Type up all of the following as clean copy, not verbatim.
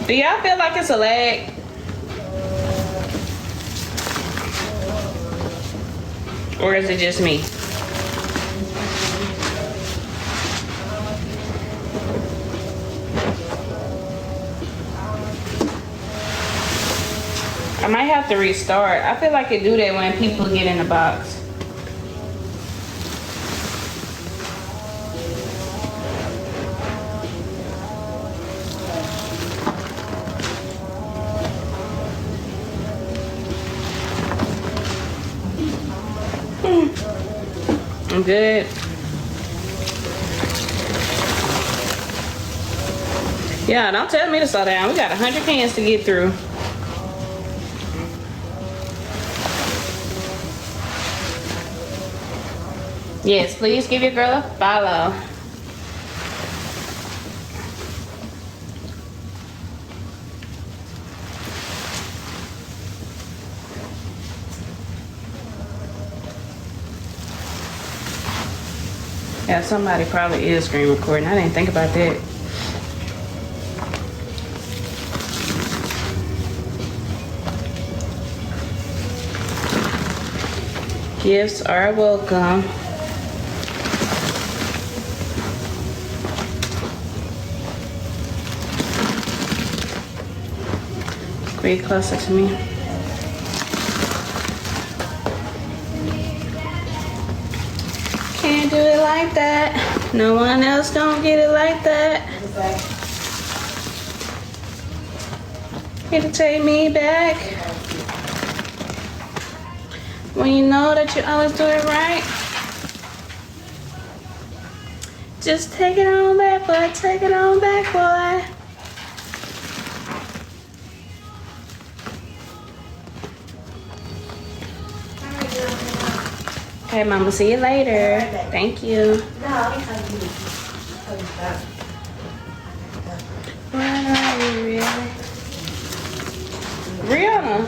Do y'all feel like it's a lag? Or is it just me? I might have to restart. I feel like it do that when people get in the box. I'm good. Yeah, don't tell me to slow down. We got 100 cans to get through. Yes, please give your girl a follow. Yeah, somebody probably is screen recording. I didn't think about that. Gifts are welcome. Way closer to me. Can't do it like that. No one else gonna get it like that. Here to take me back. When you know that you always do it right. Just take it on back, boy. Take it on back, boy. Okay, Mama, see you later. Thank you. Where are you, really? Rihanna.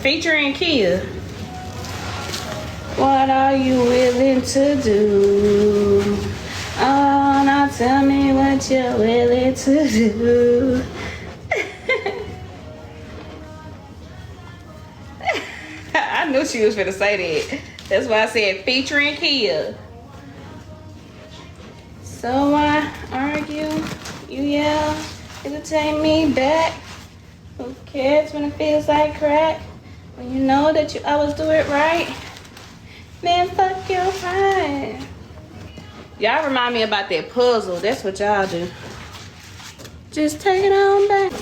Featuring Kia. What are you willing to do? Oh, now tell me what you're willing to do. I knew she was finna say that. That's why I said featuring Kia. So I argue, you yell, it'll take me back. Who cares when it feels like crack? When you know that you always do it right. Man, fuck your pride. Y'all remind me about that puzzle. That's what y'all do. Just take it on back.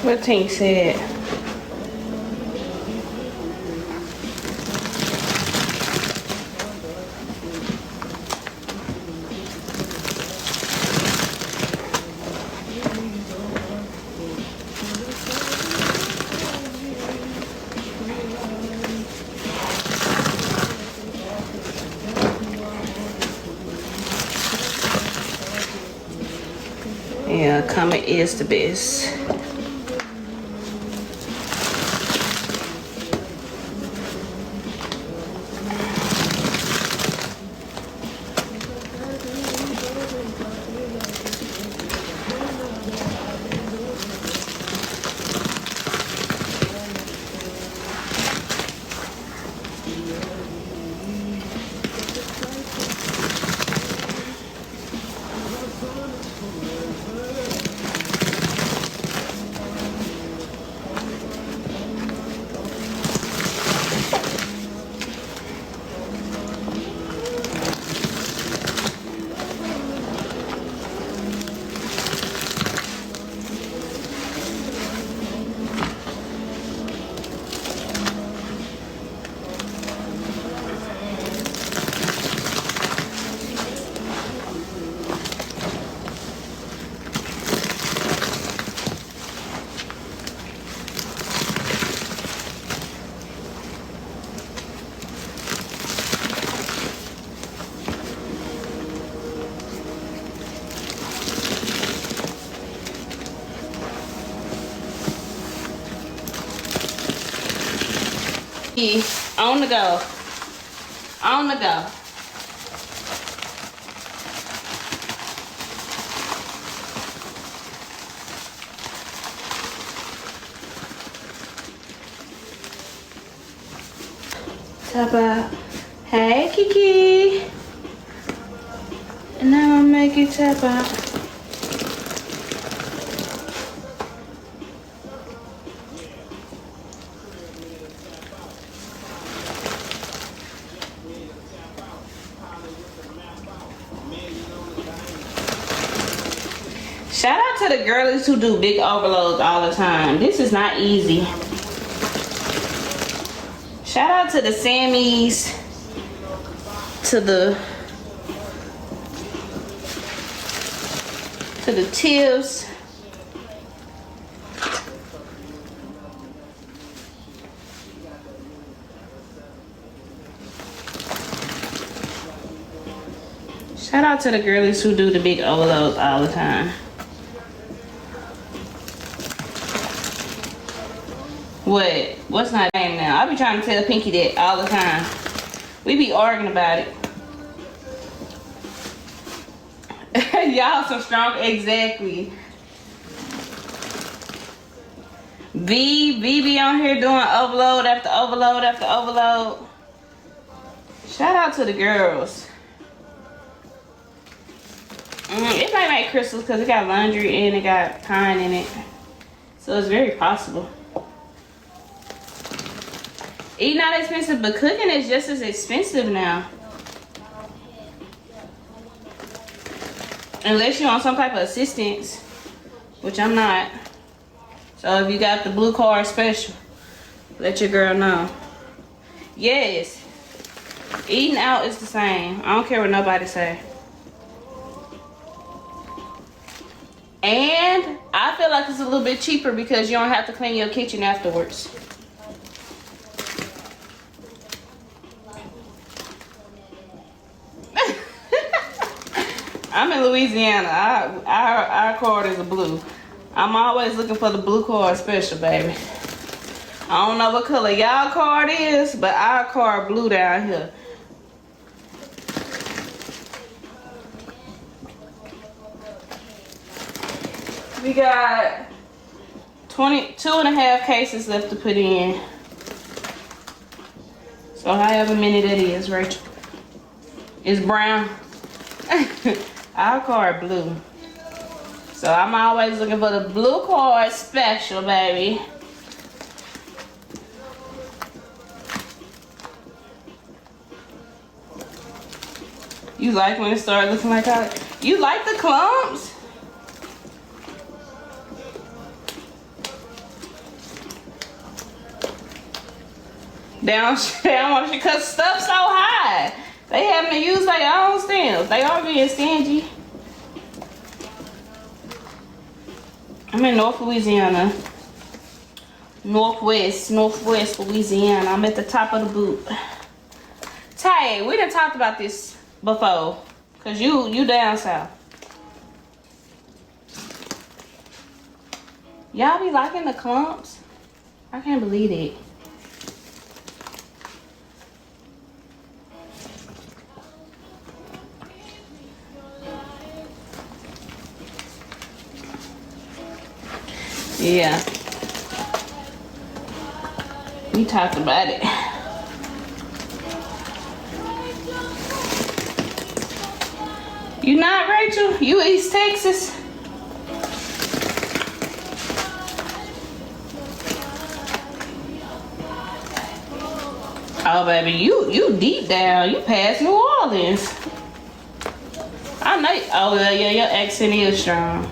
What Tink said. Yeah, Comet is the best. On the go. On the go. Tap out. Hey, Kiki. And now I'm making tap out. Shout out to the girlies who do big overloads all the time. This is not easy. Shout out to the Sammys, to the Tips. Shout out to the girlies who do the big overloads all the time. What? What's my name now? I be trying to tell Pinky that all the time. We be arguing about it. Y'all some strong, exactly. V be on here doing overload after overload after overload. Shout out to the girls. It might make crystals because it got laundry and it got pine in it. So it's very possible. Eating not expensive, but cooking is just as expensive now. Unless you're on some type of assistance, which I'm not. So if you got the blue card special, let your girl know. Yes, eating out is the same. I don't care what nobody say. And I feel like it's a little bit cheaper because you don't have to clean your kitchen afterwards. I'm in Louisiana. Our card is a blue. I'm always looking for the blue card special, baby. I don't know what color y'all card is, but our card blue down here. We got 22.5 cases left to put in. So however many that is, Rachel. It's brown. Our card blue. So I'm always looking for the blue card special, baby. You like when it started looking like that? You like the clumps? Down because stuff's so high. They having to use their own stems. They are being stingy. I'm in North Louisiana. Northwest Louisiana. I'm at the top of the boot. Tay, we done talked about this before. Cause you down south. Y'all be liking the clumps? I can't believe it. Yeah. We talked about it. You not, Rachel? You East Texas? Oh, baby, you deep down. You past New Orleans. I know. Oh, yeah, your accent is strong.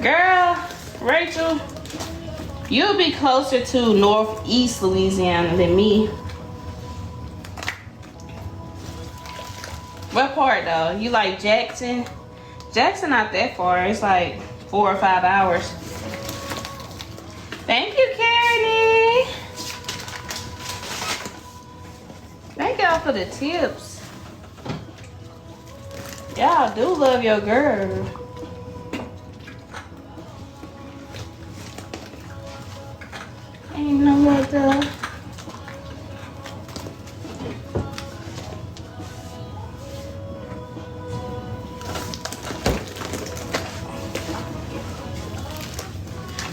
Girl, Rachel, you'll be closer to Northeast Louisiana than me. What part, though? You like Jackson? Jackson not that far. It's like 4 or 5 hours. Thank you, Karen. Thank y'all for the tips. Y'all do love your girl. Ain't no other.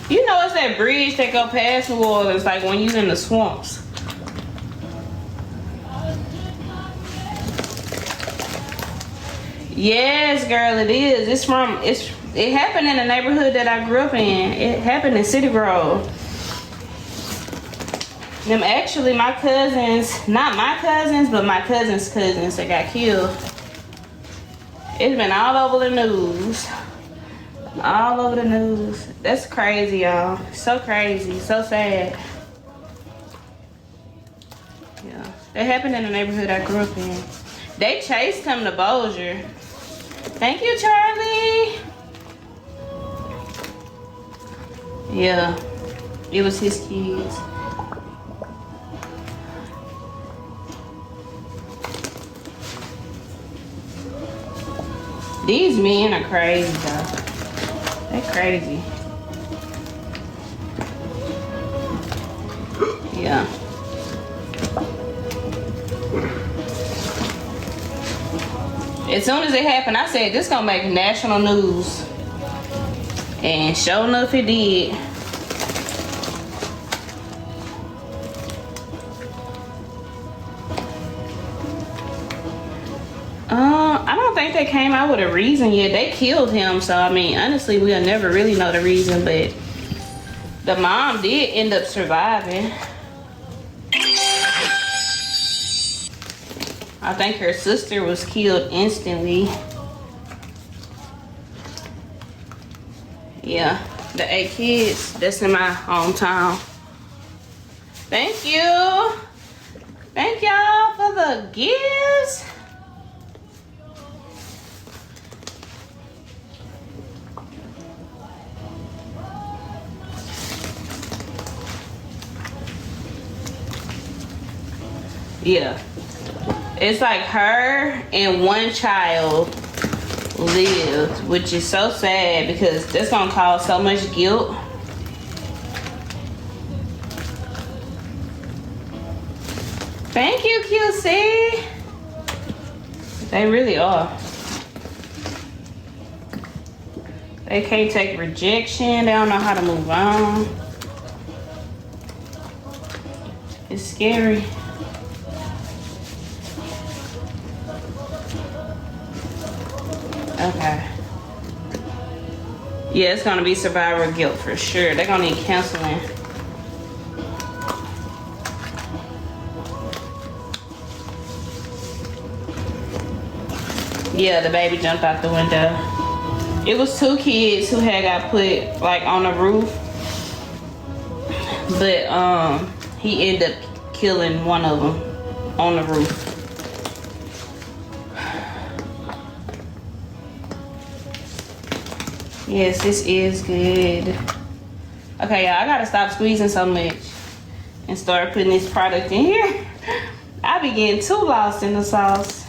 You know it's that bridge that go past New Orleans, like when you in the swamps. Yes, girl, it is. It happened in the neighborhood that I grew up in. It happened in City Grove. Them actually my cousins, not my cousins, but my cousin's cousins that got killed. It's been all over the news. All over the news. That's crazy, y'all. So crazy, so sad. Yeah, that happened in the neighborhood I grew up in. They chased him to Bossier. Thank you, Charlie. Yeah, it was his kids. These men are crazy, though. They're crazy. Yeah. As soon as it happened, I said, this gonna make national news. And sure enough, it did. I don't think they came out with a reason yet. They killed him, so I mean, honestly, we'll never really know the reason, but the mom did end up surviving. I think her sister was killed instantly. Yeah, the 8 kids, that's in my hometown. Thank you. Thank y'all for the gifts. Yeah, it's like her and one child lived, which is so sad because that's gonna cause so much guilt. Thank you, QC. They really are. They can't take rejection. They don't know how to move on. It's scary. Okay. Yeah, it's gonna be survivor guilt for sure. They're gonna need counseling. Yeah, the baby jumped out the window. It was 2 kids who had got put like on the roof, but he ended up killing one of them on the roof. Yes, this is good. Okay, y'all, I gotta stop squeezing so much and start putting this product in here. I be getting too lost in the sauce.